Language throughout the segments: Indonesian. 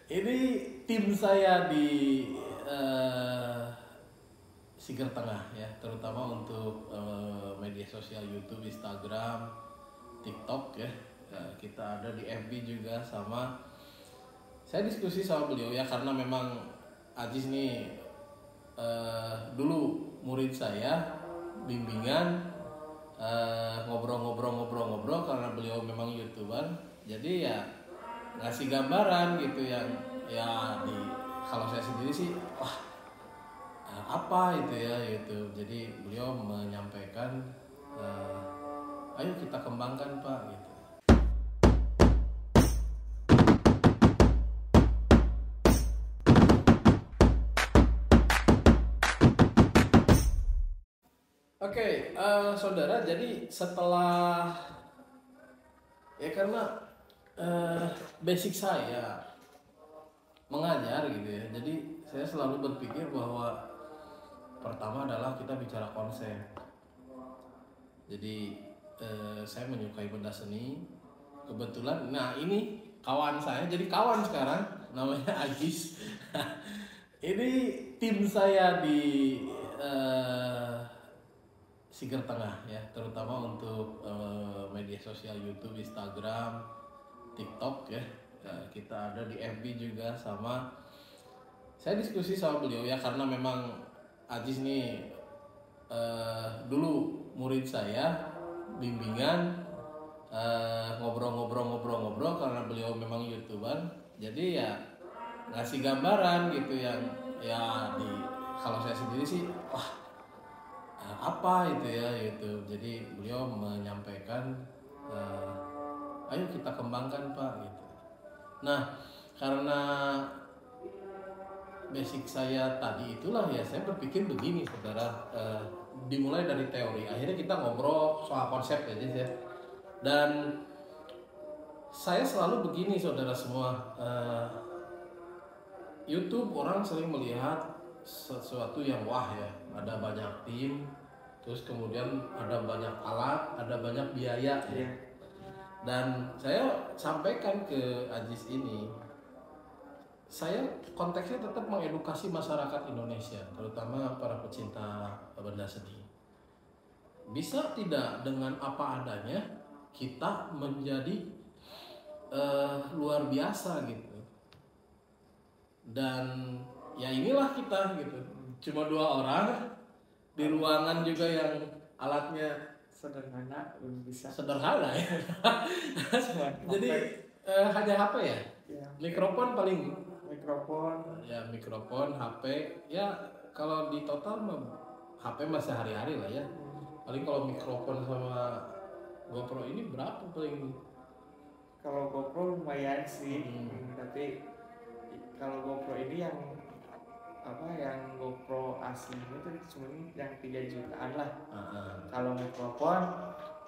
Ini tim saya di Siger Tengah ya, terutama untuk media sosial YouTube, Instagram, TikTok ya. Kita ada di FB juga, sama saya diskusi sama beliau ya, karena memang Ajis nih dulu murid saya, bimbingan, ngobrol-ngobrol karena beliau memang YouTuber. Jadi ya ngasih gambaran gitu yang ya kalau saya sendiri sih wah apa itu ya YouTube. Jadi beliau menyampaikan ayo kita kembangkan Pak gitu. Oke, saudara, jadi setelah ya karena basic saya mengajar gitu ya, jadi saya selalu berpikir bahwa pertama adalah kita bicara konsep. Jadi saya menyukai benda seni, kebetulan nah ini kawan saya, jadi kawan sekarang namanya Ajis. Ini tim saya di Siger Tengah ya, terutama untuk media sosial YouTube, Instagram, TikTok ya. Kita ada di FB juga, sama saya diskusi sama beliau ya, karena memang Ajis nih dulu murid saya, bimbingan, ngobrol-ngobrol karena beliau memang YouTuber. Jadi ya ngasih gambaran gitu yang ya kalau saya sendiri sih wah apa itu ya YouTube. Jadi beliau menyampaikan ayo kita kembangkan Pak gitu. Nah, karena basic saya tadi itulah ya, saya berpikir begini saudara, dimulai dari teori, akhirnya kita ngobrol soal konsep ya Jis ya. Dan saya selalu begini saudara semua, YouTube orang sering melihat sesuatu yang wah ya, ada banyak tim, terus kemudian ada banyak alat, ada banyak biaya ya. Dan saya sampaikan ke Ajis ini, saya konteksnya tetap mengedukasi masyarakat Indonesia, terutama para pecinta benda seni. Bisa tidak dengan apa adanya kita menjadi luar biasa gitu. Dan ya inilah kita gitu, cuma 2 orang di ruangan juga yang alatnya sederhana, bisa sederhana ya. Jadi hanya HP ya? Mikrofon paling mikrofon, HP ya. Kalau di total HP masih hari-hari lah ya. Paling kalau mikrofon sama GoPro ini berapa paling? Kalau GoPro lumayan sih, tapi kalau GoPro ini yang GoPro aslinya itu cuma yang 3 jutaan lah. Kalau mikrofon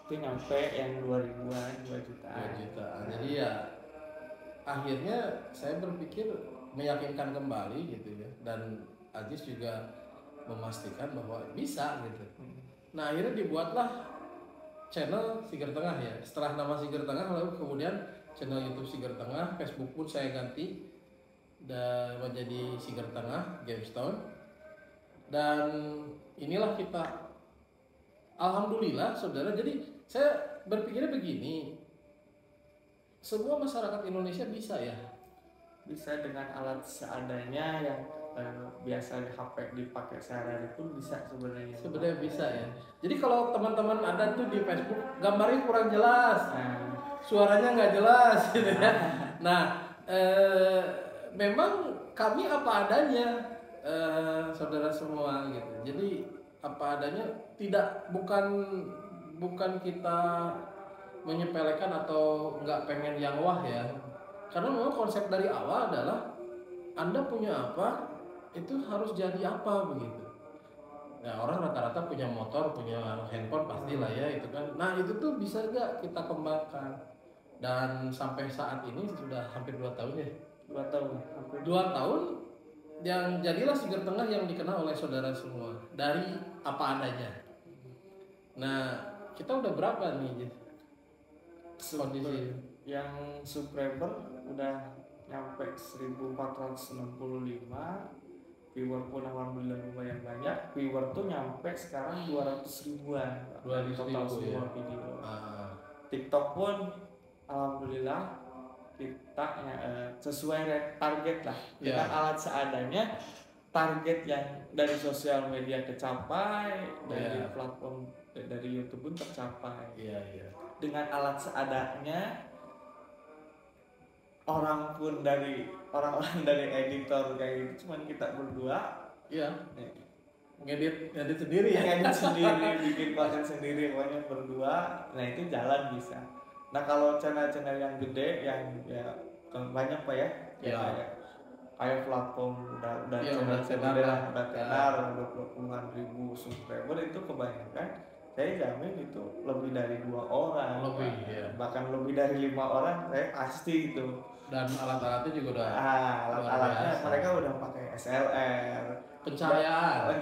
itu nyampe yang 2 ribuan, 2 jutaan. Jadi ya akhirnya saya berpikir meyakinkan kembali gitu ya, dan Ajis juga memastikan bahwa bisa gitu. Nah, akhirnya dibuatlah channel Siger Tengah ya. Setelah nama Siger Tengah, lalu kemudian channel YouTube Siger Tengah, Facebook pun saya ganti dan menjadi Siger Tengah Gamestone. Dan inilah kita, alhamdulillah saudara. Jadi saya berpikirnya begini, semua masyarakat Indonesia bisa ya, bisa dengan alat seadanya yang biasa di HP dipakai sehari-hari pun bisa sebenarnya bisa ya. Jadi kalau teman-teman ada tuh di Facebook gambarnya kurang jelas, suaranya nggak jelas gitu ya. Nah, memang kami apa adanya, saudara semua gitu. Jadi apa adanya, bukan kita menyepelekan atau nggak pengen yang wah ya. Karena memang konsep dari awal adalah Anda punya apa, itu harus jadi apa begitu. Nah, orang rata-rata punya motor, punya handphone pastilah ya itu kan. Nah, itu tuh bisa nggak kita kembangkan. Dan sampai saat ini sudah hampir 2 tahun ya. 2 tahun. 2 tahun yang jadilah Siger Tengah yang dikenal oleh saudara semua dari apa adanya. Nah, kita udah berapa nih kondisi? Yang subscriber udah nyampe 1465, viewer pun alhamdulillah lumayan banyak. Viewer tuh nyampe sekarang 200 ribuan 200 total ribu, semua ya? video. TikTok pun alhamdulillah kita sesuai target lah, dengan alat seadanya. Target yang dari sosial media tercapai, dari platform dari YouTube pun tercapai. Dengan alat seadanya, orang-orang dari editor kayak gitu cuman kita berdua. Ngedit sendiri ya. Ngedit sendiri, bikin konten sendiri, pokoknya berdua. Nah itu jalan bisa. Nah kalau channel-channel yang gede, yang ya banyak Pak ya. Kayak platform udah channel udah tenar, udah puluhan ribu subscriber, itu kebanyakan saya jamin itu lebih dari 2 orang, bahkan lebih dari 5 orang saya pasti itu. Dan alat-alatnya juga udah alat-alatnya mereka udah pakai SLR, pencahayaan.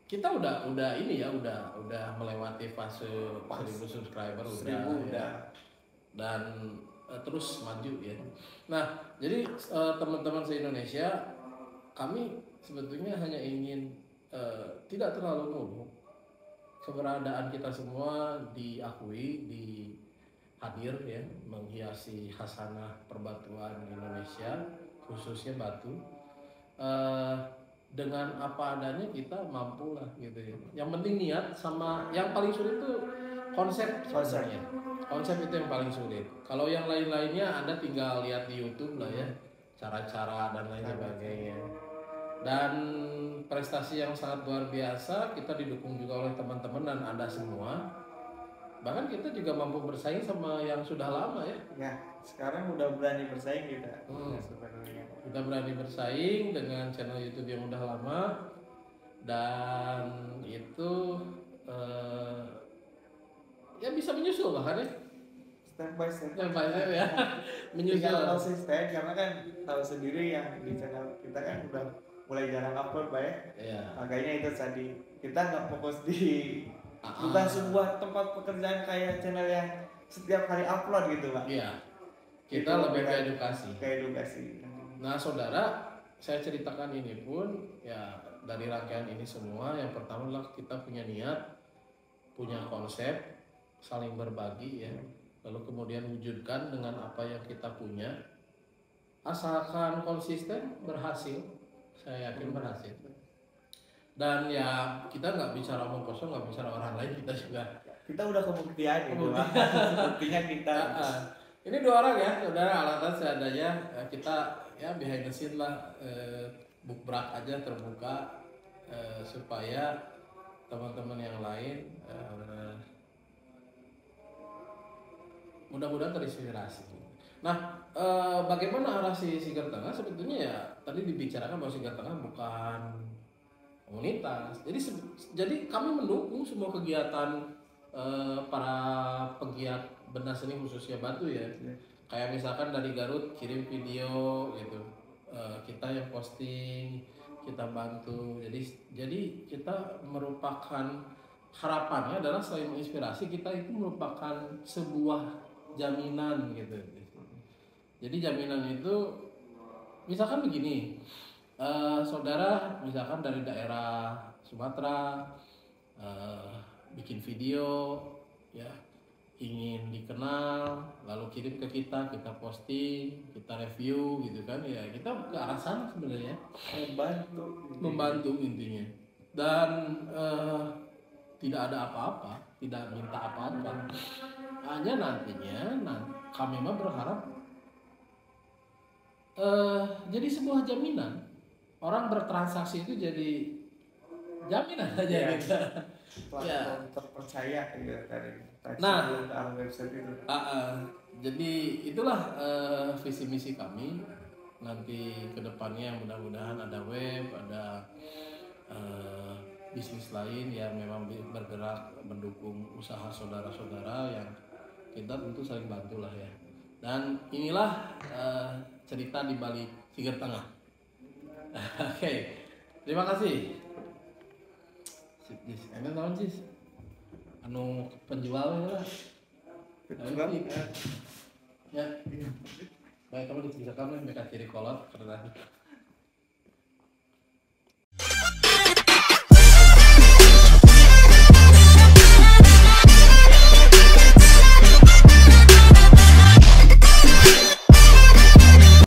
Kita udah ini ya, udah melewati fase 1000 subscriber udah. Dan terus maju ya. Nah, jadi teman-teman se-Indonesia, kami sebetulnya hanya ingin tidak terlalu muluk. Keberadaan kita semua diakui, hadir ya, menghiasi khasanah perbatuan Indonesia, khususnya Batu. Dengan apa adanya kita mampu lah gitu ya. Yang penting niat, sama yang paling sulit itu konsep sebenarnya. Konsep itu yang paling sulit. Kalau yang lain-lainnya Anda tinggal lihat di YouTube lah ya, cara-cara dan lain sebagainya. Dan prestasi yang sangat luar biasa, kita didukung juga oleh teman-teman dan Anda semua. Bahkan kita juga mampu bersaing sama yang sudah lama ya. Ya, sekarang udah berani bersaing kita. Kita berani bersaing dengan channel YouTube yang udah lama, dan itu ya bisa menyusul bahkan ya. Step by step ya. Menyusul. Tinggal konsisten, karena kan tahu sendiri yang di channel kita kan udah mulai jarang upload Pak ya. Makanya itu tadi kita nggak fokus di bukan sebuah tempat pekerjaan kayak channel yang setiap hari upload gitu Pak. Kita itu lebih ke edukasi. Nah saudara, saya ceritakan ini pun ya dari rangkaian ini semua. Yang pertama adalah kita punya niat, punya konsep, saling berbagi ya. Lalu kemudian wujudkan dengan apa yang kita punya. Asalkan konsisten, berhasil. Saya yakin berhasil. Dan ya kita nggak bicara omong kosong, nggak bicara orang lain, kita udah kebuktian gitu Pak. Buktinya kita. Ini 2 orang ya, saudara, alatan seadanya. Kita ya behind the scene lah, bukbrak aja terbuka, supaya teman-teman yang lain mudah-mudahan terinspirasi. Nah, bagaimana arah si Sigar Tengah? Sebetulnya ya tadi dibicarakan bahwa Sigar Tengah bukan komunitas. Jadi kami mendukung semua kegiatan para pegiat benda seni khususnya Batu ya. Kayak misalkan dari Garut kirim video gitu, kita yang posting, kita bantu. Jadi kita merupakan, harapannya adalah selain menginspirasi, kita itu merupakan sebuah jaminan gitu. Jadi jaminan itu misalkan begini, saudara misalkan dari daerah Sumatera bikin video ya, ingin dikenal, lalu kirim ke kita posting, kita review gitu kan ya, kita ke arah sana sebenarnya, membantu intinya. Dan tidak ada apa-apa, tidak minta apa-apa, hanya nantinya kami mah berharap jadi sebuah jaminan. Orang bertransaksi itu jadi jaminan aja ya, gitu. Platform terpercaya gitu dari website itu. Jadi itulah visi misi kami nanti kedepannya. Mudah-mudahan ada web, ada bisnis lain yang memang bergerak mendukung usaha saudara-saudara, yang kita tentu saling bantu lah ya. Dan inilah cerita di balik Sigar Tengah. Oke, terima kasih. Enak tahun sih, anu penjualnya lah. Bang. Ya. Baik, kamu diceritakan mereka ciri kolot karena